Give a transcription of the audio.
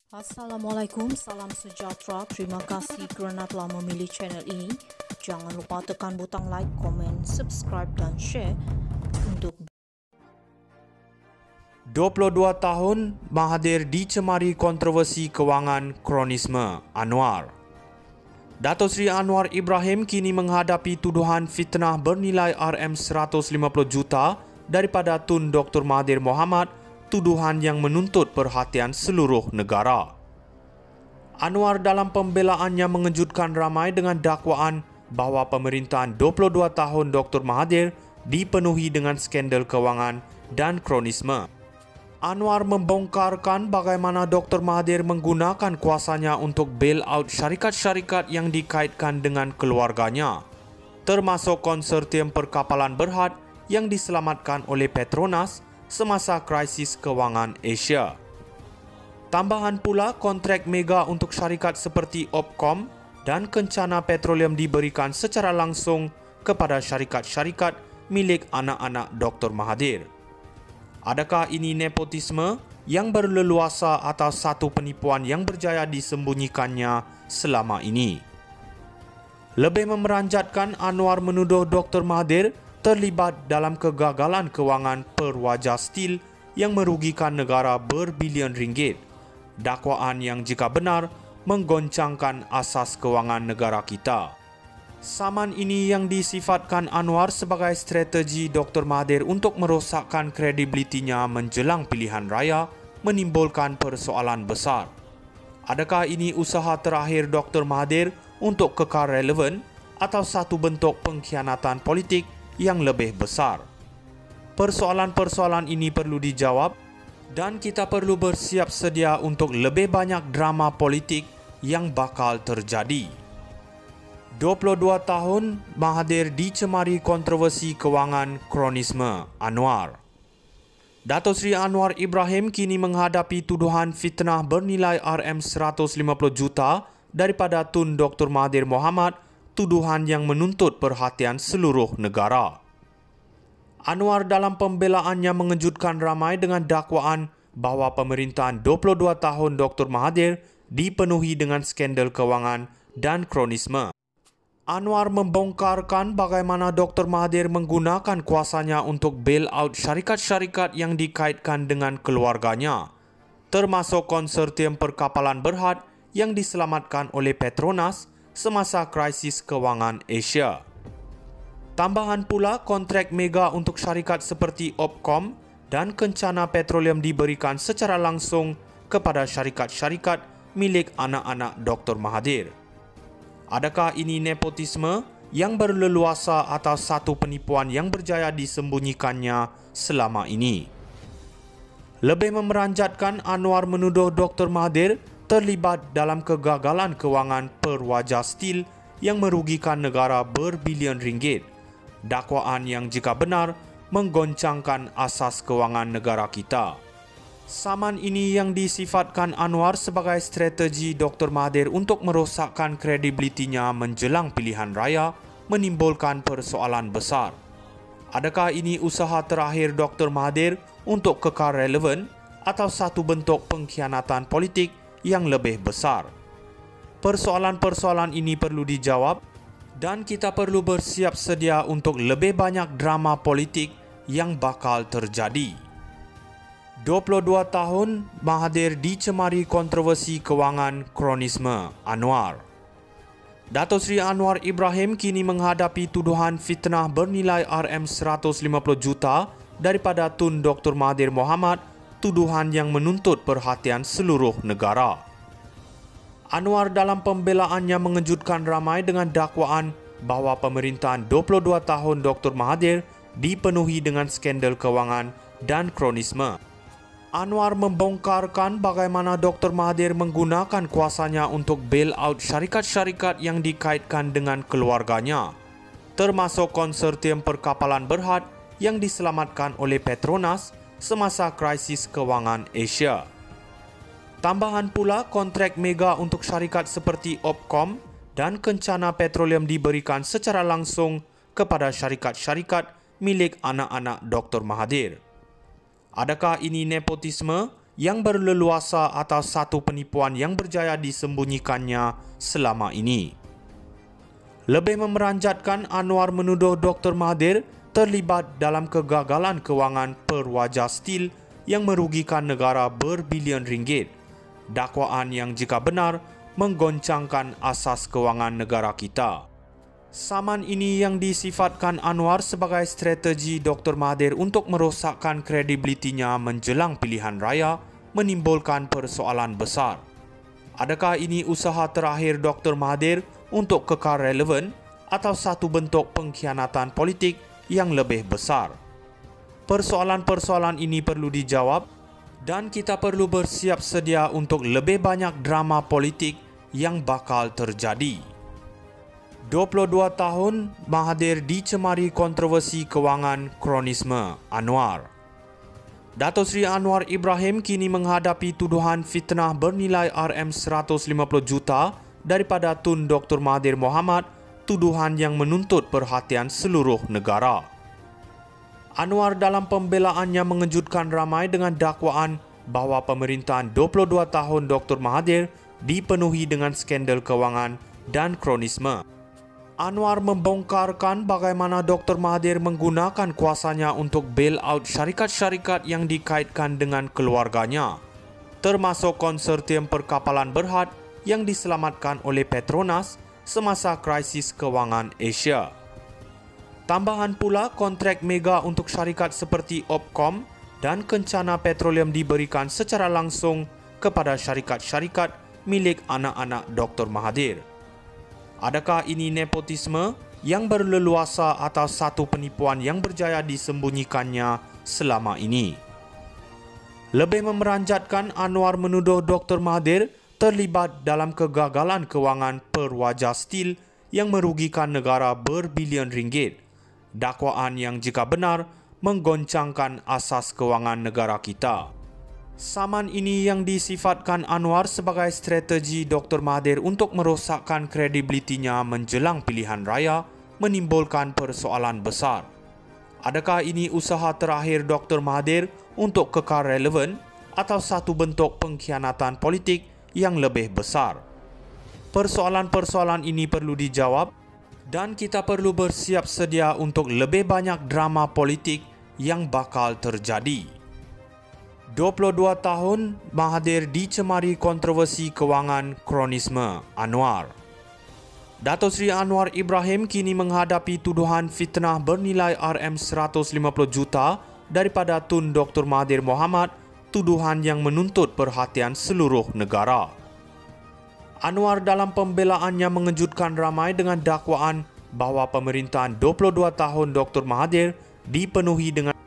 Assalamualaikum, salam sejahtera. Terima kasih kerana telah memilih channel ini. Jangan lupa tekan butang like, komen, subscribe dan share untuk 22 tahun Mahathir dicemari kontroversi kewangan kronisme Anwar. Dato' Sri Anwar Ibrahim kini menghadapi tuduhan fitnah bernilai RM150 juta daripada Tun Dr. Mahathir Mohamad, tuduhan yang menuntut perhatian seluruh negara. Anwar dalam pembelaannya mengejutkan ramai dengan dakwaan bahawa pemerintahan 22 tahun Dr. Mahathir dipenuhi dengan skandal kewangan dan kronisme. Anwar membongkarkan bagaimana Dr. Mahathir menggunakan kuasanya untuk bail-out syarikat-syarikat yang dikaitkan dengan keluarganya, termasuk konsortium perkapalan Berhad yang diselamatkan oleh Petronas semasa krisis kewangan Asia. Tambahan pula, kontrak mega untuk syarikat seperti Opcom dan Kencana Petroleum diberikan secara langsung kepada syarikat-syarikat milik anak-anak Dr. Mahathir. Adakah ini nepotisme yang berleluasa atau satu penipuan yang berjaya disembunyikannya selama ini? Lebih memeranjatkan, Anwar menuduh Dr. Mahathir terlibat dalam kegagalan kewangan Perwaja Steel yang merugikan negara berbilion ringgit. Dakwaan yang jika benar menggoncangkan asas kewangan negara kita. Saman ini yang disifatkan Anwar sebagai strategi Dr. Mahathir untuk merosakkan kredibilitinya menjelang pilihan raya menimbulkan persoalan besar. Adakah ini usaha terakhir Dr. Mahathir untuk kekal relevan atau satu bentuk pengkhianatan politik yang lebih besar? Persoalan-persoalan ini perlu dijawab dan kita perlu bersiap sedia untuk lebih banyak drama politik yang bakal terjadi. 22 tahun Mahathir dicemari kontroversi kewangan kronisme Anwar. Dato' Sri Anwar Ibrahim kini menghadapi tuduhan fitnah bernilai RM150 juta daripada Tun Dr. Mahathir Mohamad, tuduhan yang menuntut perhatian seluruh negara. Anwar dalam pembelaannya mengejutkan ramai dengan dakwaan bahawa pemerintahan 22 tahun Dr. Mahathir dipenuhi dengan skandal kewangan dan kronisme. Anwar membongkarkan bagaimana Dr. Mahathir menggunakan kuasanya untuk bail-out syarikat-syarikat yang dikaitkan dengan keluarganya, termasuk konsortium perkapalan Berhad yang diselamatkan oleh Petronas semasa krisis kewangan Asia. Tambahan pula, kontrak mega untuk syarikat seperti Opcom dan Kencana Petroleum diberikan secara langsung kepada syarikat-syarikat milik anak-anak Dr. Mahathir. Adakah ini nepotisme yang berleluasa atau satu penipuan yang berjaya disembunyikannya selama ini? Lebih memeranjatkan, Anwar menuduh Dr. Mahathir terlibat dalam kegagalan kewangan Perwaja Steel yang merugikan negara berbilion ringgit. Dakwaan yang jika benar menggoncangkan asas kewangan negara kita. Saman ini yang disifatkan Anwar sebagai strategi Dr. Mahathir untuk merosakkan kredibilitinya menjelang pilihan raya menimbulkan persoalan besar. Adakah ini usaha terakhir Dr. Mahathir untuk kekal relevan atau satu bentuk pengkhianatan politik yang lebih besar? Persoalan-persoalan ini perlu dijawab dan kita perlu bersiap sedia untuk lebih banyak drama politik yang bakal terjadi. 22 tahun Mahathir dicemari kontroversi kewangan kronisme Anwar. Dato' Sri Anwar Ibrahim kini menghadapi tuduhan fitnah bernilai RM150 juta daripada Tun Dr. Mahathir Mohamad, tuduhan yang menuntut perhatian seluruh negara. Anwar dalam pembelaannya mengejutkan ramai dengan dakwaan bahawa pemerintahan 22 tahun Dr. Mahathir dipenuhi dengan skandal kewangan dan kronisme. Anwar membongkarkan bagaimana Dr. Mahathir menggunakan kuasanya untuk bail-out syarikat-syarikat yang dikaitkan dengan keluarganya, termasuk konsortium perkapalan Berhad yang diselamatkan oleh Petronas semasa krisis kewangan Asia. Tambahan pula, kontrak mega untuk syarikat seperti Opcom dan Kencana Petroleum diberikan secara langsung kepada syarikat-syarikat milik anak-anak Dr. Mahathir. Adakah ini nepotisme yang berleluasa atas satu penipuan yang berjaya disembunyikannya selama ini. Lebih memeranjatkan, Anwar menuduh Dr. Mahathir terlibat dalam kegagalan kewangan perwajah stil yang merugikan negara berbilion ringgit. Dakwaan yang jika benar menggoncangkan asas kewangan negara kita. Saman ini yang disifatkan Anwar sebagai strategi Dr. Mahathir untuk merosakkan kredibilitinya menjelang pilihan raya menimbulkan persoalan besar. Adakah ini usaha terakhir Dr. Mahathir untuk kekal relevan atau satu bentuk pengkhianatan politik yang lebih besar? Persoalan-persoalan ini perlu dijawab dan kita perlu bersiap sedia untuk lebih banyak drama politik yang bakal terjadi. 22 tahun Mahathir dicemari kontroversi kewangan kronisme Anwar. Dato' Sri Anwar Ibrahim kini menghadapi tuduhan fitnah bernilai RM150 juta daripada Tun Dr. Mahathir Mohamad, tuduhan yang menuntut perhatian seluruh negara. Anwar dalam pembelaannya mengejutkan ramai dengan dakwaan bahawa pemerintahan 22 tahun Dr. Mahathir dipenuhi dengan skandal kewangan dan kronisme. Anwar membongkarkan bagaimana Dr. Mahathir menggunakan kuasanya untuk bail-out syarikat-syarikat yang dikaitkan dengan keluarganya, termasuk konsortium perkapalan Berhad yang diselamatkan oleh Petronas semasa krisis kewangan Asia. Tambahan pula, kontrak mega untuk syarikat seperti Opcom dan Kencana Petroleum diberikan secara langsung kepada syarikat-syarikat milik anak-anak Dr. Mahathir. Adakah ini nepotisme yang berleluasa atas satu penipuan yang berjaya disembunyikannya selama ini? Lebih memeranjatkan, Anwar menuduh Dr. Mahathir terlibat dalam kegagalan kewangan perwajah stil yang merugikan negara berbilion ringgit. Dakwaan yang jika benar menggoncangkan asas kewangan negara kita. Saman ini yang disifatkan Anwar sebagai strategi Dr. Mahathir untuk merosakkan kredibilitinya menjelang pilihan raya menimbulkan persoalan besar. Adakah ini usaha terakhir Dr. Mahathir untuk kekal relevan atau satu bentuk pengkhianatan politik yang lebih besar? Persoalan-persoalan ini perlu dijawab dan kita perlu bersiap sedia untuk lebih banyak drama politik yang bakal terjadi. 22 tahun Mahathir dicemari kontroversi kewangan kronisme Anwar. Dato' Sri Anwar Ibrahim kini menghadapi tuduhan fitnah bernilai RM150 juta daripada Tun Dr. Mahathir Mohamad, tuduhan yang menuntut perhatian seluruh negara. Anwar dalam pembelaannya mengejutkan ramai dengan dakwaan bahawa pemerintahan 22 tahun Dr. Mahathir dipenuhi dengan